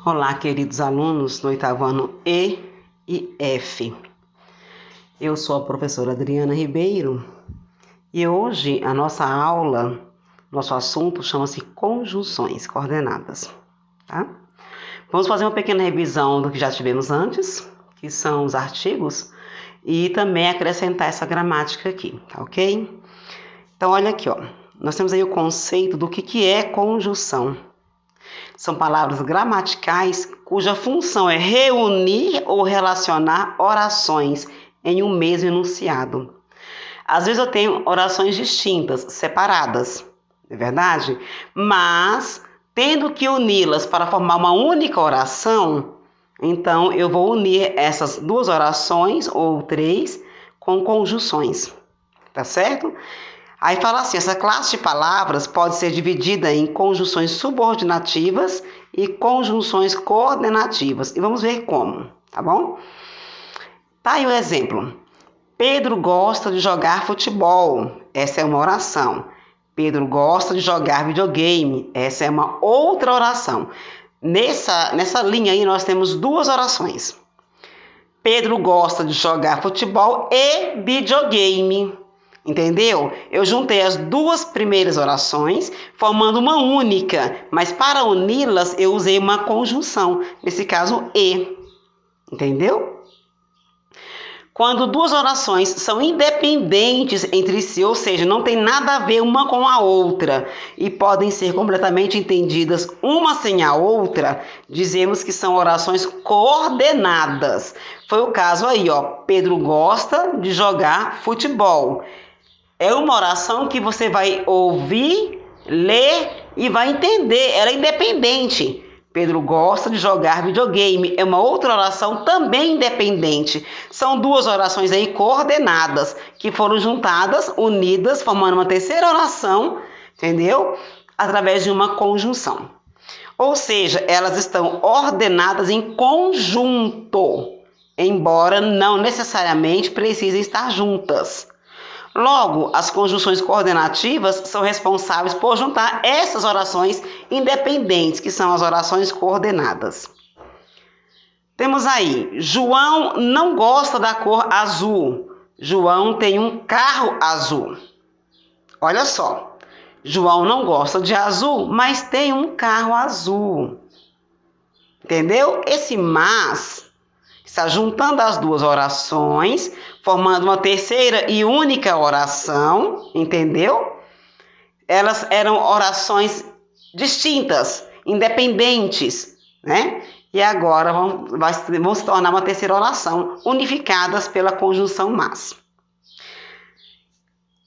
Olá, queridos alunos do oitavo ano E e F. Eu sou a professora Adriana Ribeiro e hoje a nossa aula, nosso assunto chama-se conjunções coordenadas, tá? Vamos fazer uma pequena revisão do que já tivemos antes, que são os artigos, e também acrescentar essa gramática aqui, tá ok? Então, olha aqui, ó. Nós temos aí o conceito do que é conjunção. São palavras gramaticais cuja função é reunir ou relacionar orações em um mesmo enunciado. Às vezes eu tenho orações distintas, separadas, é verdade? Mas, tendo que uni-las para formar uma única oração, então eu vou unir essas duas orações ou três com conjunções, tá certo? Aí fala assim, essa classe de palavras pode ser dividida em conjunções subordinativas e conjunções coordenativas. E vamos ver como, tá bom? Tá aí o exemplo. Pedro gosta de jogar futebol. Essa é uma oração. Pedro gosta de jogar videogame. Essa é uma outra oração. Nessa linha aí nós temos duas orações. Pedro gosta de jogar futebol e videogame. Entendeu? Eu juntei as duas primeiras orações, formando uma única, mas para uni-las eu usei uma conjunção, nesse caso e. Entendeu? Quando duas orações são independentes entre si, ou seja, não tem nada a ver uma com a outra, e podem ser completamente entendidas uma sem a outra, dizemos que são orações coordenadas. Foi o caso aí, ó. Pedro gosta de jogar futebol. É uma oração que você vai ouvir, ler e vai entender. Ela é independente. Pedro gosta de jogar videogame. É uma outra oração também independente. São duas orações aí coordenadas, que foram juntadas, unidas, formando uma terceira oração, entendeu? Através de uma conjunção. Ou seja, elas estão ordenadas em conjunto, embora não necessariamente precisem estar juntas. Logo, as conjunções coordenativas são responsáveis por juntar essas orações independentes, que são as orações coordenadas. Temos aí, João não gosta da cor azul. João tem um carro azul. Olha só, João não gosta de azul, mas tem um carro azul. Entendeu? Esse mas está juntando as duas orações, formando uma terceira e única oração, entendeu? Elas eram orações distintas, independentes, né? E agora vão se tornar uma terceira oração, unificadas pela conjunção mas.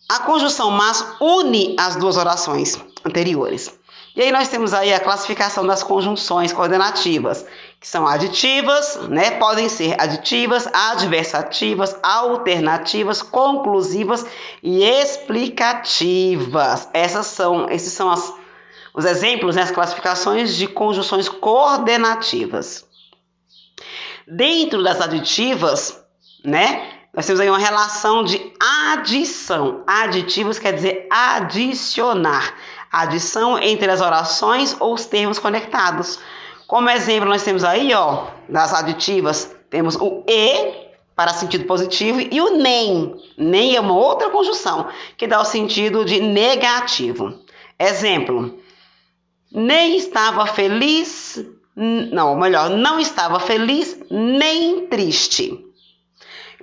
A conjunção mas une as duas orações anteriores. E aí nós temos aí a classificação das conjunções coordenativas, que são aditivas, né? Podem ser aditivas, adversativas, alternativas, conclusivas e explicativas. Esses são os exemplos, né? As classificações de conjunções coordenativas. Dentro das aditivas, né? Nós temos aí uma relação de adição. Aditivos quer dizer adicionar. Adição entre as orações ou os termos conectados. Como exemplo, nós temos aí, ó, das aditivas, temos o e para sentido positivo e o nem. Nem é uma outra conjunção que dá o sentido de negativo. Exemplo, nem estava feliz, não estava feliz nem triste.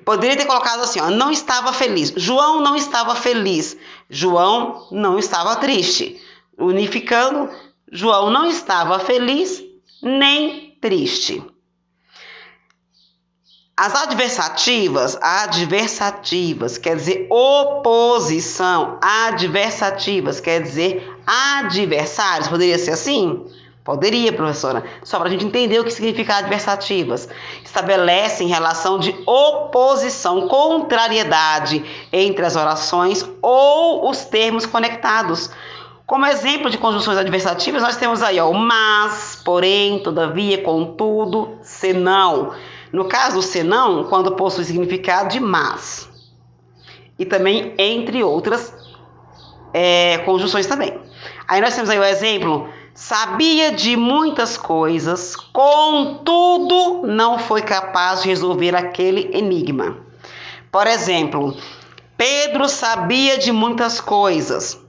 Poderia ter colocado assim, ó, não estava feliz. João não estava feliz. João não estava triste. Unificando, João não estava feliz nem triste. As adversativas quer dizer oposição. Adversativas quer dizer adversários. Poderia ser assim? Poderia, professora. Só para a gente entender o que significa adversativas. Estabelecem relação de oposição, contrariedade entre as orações ou os termos conectados. Como exemplo de conjunções adversativas, nós temos aí, ó, o mas, porém, todavia, contudo, senão. No caso do senão, quando possui significado de mas. E também entre outras conjunções também. Aí nós temos aí o exemplo sabia de muitas coisas, contudo, não foi capaz de resolver aquele enigma. Por exemplo, Pedro sabia de muitas coisas.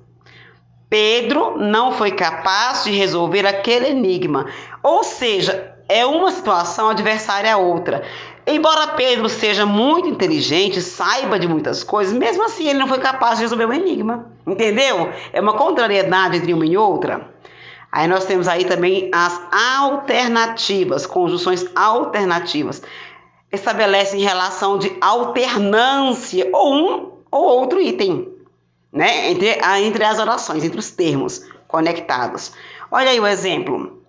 Pedro não foi capaz de resolver aquele enigma. Ou seja, é uma situação adversária à outra. Embora Pedro seja muito inteligente, saiba de muitas coisas, mesmo assim ele não foi capaz de resolver o enigma. Entendeu? É uma contrariedade entre uma e outra. Aí nós temos aí também as alternativas, conjunções alternativas. Estabelecem relação de alternância ou um ou outro item, né? Entre as orações, entre os termos conectados. Olha aí o exemplo.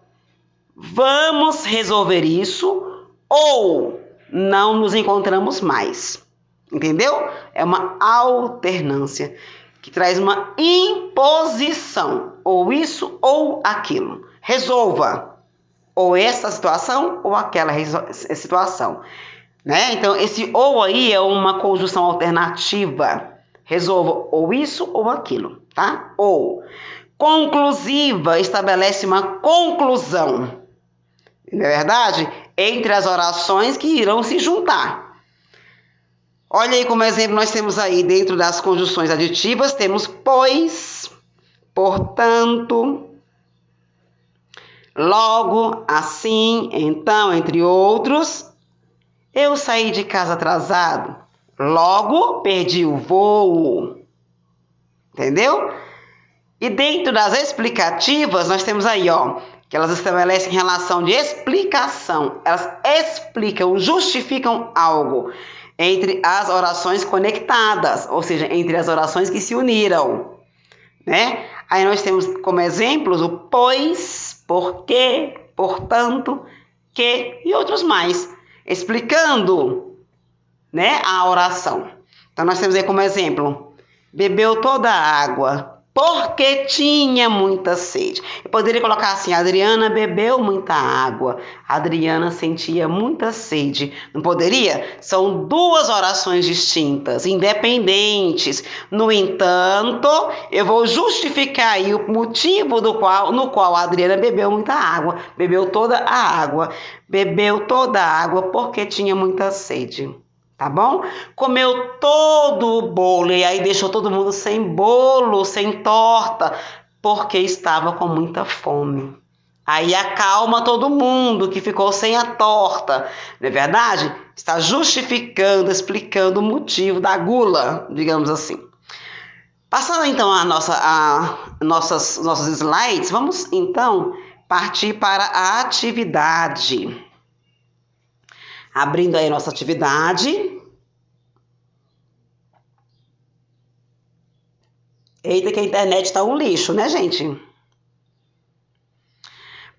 Vamos resolver isso ou não nos encontramos mais. Entendeu? É uma alternância que traz uma imposição, ou isso ou aquilo. Resolva ou essa situação ou aquela situação, né? Então, esse ou aí é uma conjunção alternativa. Resolva ou isso ou aquilo, tá? Ou. Conclusiva estabelece uma conclusão, não é verdade? Entre as orações que irão se juntar. Olha aí como exemplo nós temos aí dentro das conjunções aditivas, temos pois, portanto, logo, assim, então, entre outros. Eu saí de casa atrasado, logo perdi o voo. Entendeu? E dentro das explicativas, nós temos aí, ó, que elas estabelecem relação de explicação. Elas explicam, justificam algo entre as orações conectadas, ou seja, entre as orações que se uniram, né? Aí nós temos como exemplos o pois, porque, portanto, que e outros mais, explicando, né, a oração. Então nós temos aí como exemplo, bebeu toda a água porque tinha muita sede. Eu poderia colocar assim, Adriana bebeu muita água, Adriana sentia muita sede. Não poderia? São duas orações distintas, independentes. No entanto, eu vou justificar aí o motivo no qual a Adriana bebeu muita água. Bebeu toda a água. Bebeu toda a água porque tinha muita sede. Tá bom? Comeu todo o bolo e aí deixou todo mundo sem bolo, sem torta, porque estava com muita fome. Aí acalma todo mundo que ficou sem a torta, não é verdade? Está justificando, explicando o motivo da gula, digamos assim. Passando então nossos slides, vamos então partir para a atividade. Abrindo aí a nossa atividade. Eita, que a internet está um lixo, né, gente?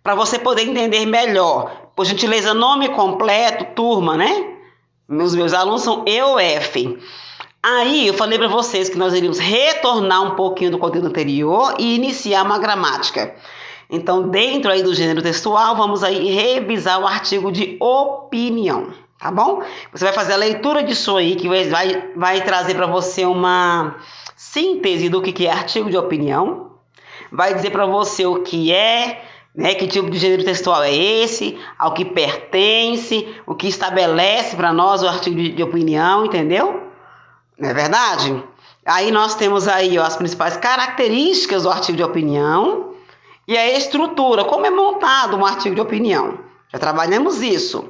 Para você poder entender melhor, por gentileza, nome completo, turma, né? Meus alunos são EOF. Aí eu falei para vocês que nós iríamos retornar um pouquinho do conteúdo anterior e iniciar uma gramática. Então, dentro aí do gênero textual, vamos aí revisar o artigo de opinião, tá bom? Você vai fazer a leitura disso aí, que vai trazer para você uma síntese do que é artigo de opinião. Vai dizer para você o que é, né, que tipo de gênero textual é esse, ao que pertence, o que estabelece para nós o artigo de opinião, entendeu? Não é verdade? Aí nós temos aí, ó, as principais características do artigo de opinião. E a estrutura, como é montado um artigo de opinião. Já trabalhamos isso.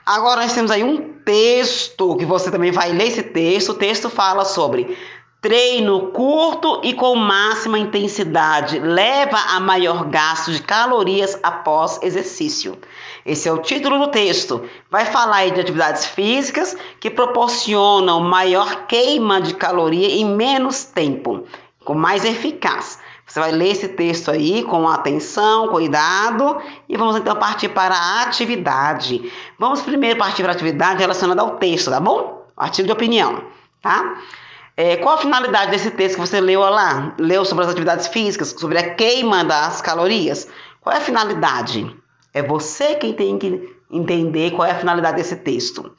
Agora nós temos aí um texto, que você também vai ler esse texto. O texto fala sobre treino curto e com máxima intensidade. Leva a maior gasto de calorias após exercício. Esse é o título do texto. Vai falar aí de atividades físicas que proporcionam maior queima de caloria em menos tempo, com mais eficaz. Você vai ler esse texto aí com atenção, cuidado, e vamos então partir para a atividade. Vamos primeiro partir para a atividade relacionada ao texto, tá bom? O artigo de opinião, tá? Qual a finalidade desse texto que você leu lá? Leu sobre as atividades físicas, sobre a queima das calorias? Qual é a finalidade? É você quem tem que entender qual é a finalidade desse texto.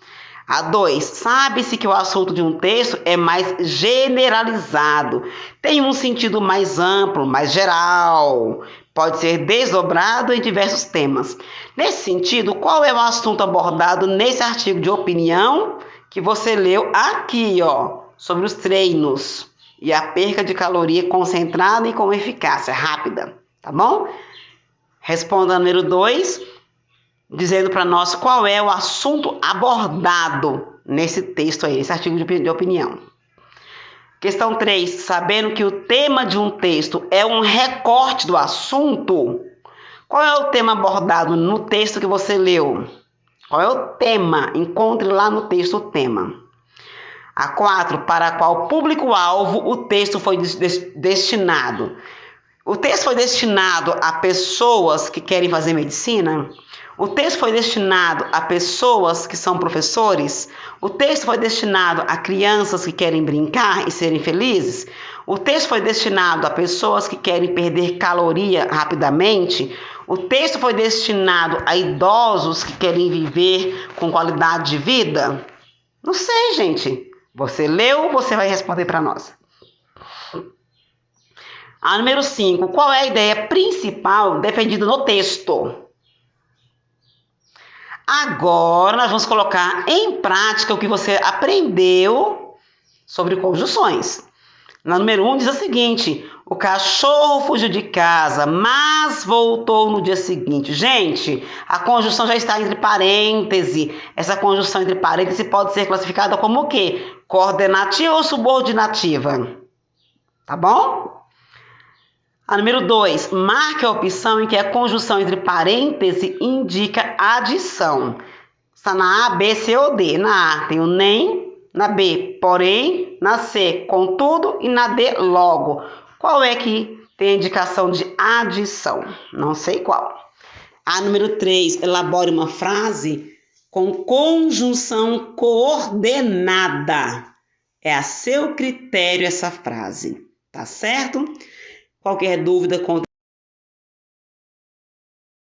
A 2, sabe-se que o assunto de um texto é mais generalizado, tem um sentido mais amplo, mais geral, Pode ser desdobrado em diversos temas. Nesse sentido, qual é o assunto abordado nesse artigo de opinião que você leu aqui, ó, sobre os treinos e a perca de caloria concentrada e com eficácia rápida, tá bom? Responda número 2, dizendo para nós qual é o assunto abordado nesse texto aí, esse artigo de opinião. Questão 3, sabendo que o tema de um texto é um recorte do assunto, qual é o tema abordado no texto que você leu? Qual é o tema? Encontre lá no texto o tema. A 4, para qual público-alvo o texto foi destinado? O texto foi destinado a pessoas que querem fazer medicina? O texto foi destinado a pessoas que são professores? O texto foi destinado a crianças que querem brincar e serem felizes? O texto foi destinado a pessoas que querem perder caloria rapidamente? O texto foi destinado a idosos que querem viver com qualidade de vida? Não sei, gente. Você leu, você vai responder para nós. A número 5. Qual é a ideia principal defendida no texto? Agora nós vamos colocar em prática o que você aprendeu sobre conjunções. Na número 1 diz o seguinte: o cachorro fugiu de casa, mas voltou no dia seguinte. Gente, a conjunção já está entre parênteses. Essa conjunção entre parênteses pode ser classificada como o quê? Coordenativa ou subordinativa? Tá bom? A número 2, marque a opção em que a conjunção entre parênteses indica adição. Está na A, B, C ou D. Na A tem o nem, na B, porém, na C, contudo e na D, logo. Qual é que tem a indicação de adição? Não sei qual. A número 3, elabore uma frase com conjunção coordenada. É a seu critério essa frase, tá certo? Qualquer dúvida, conta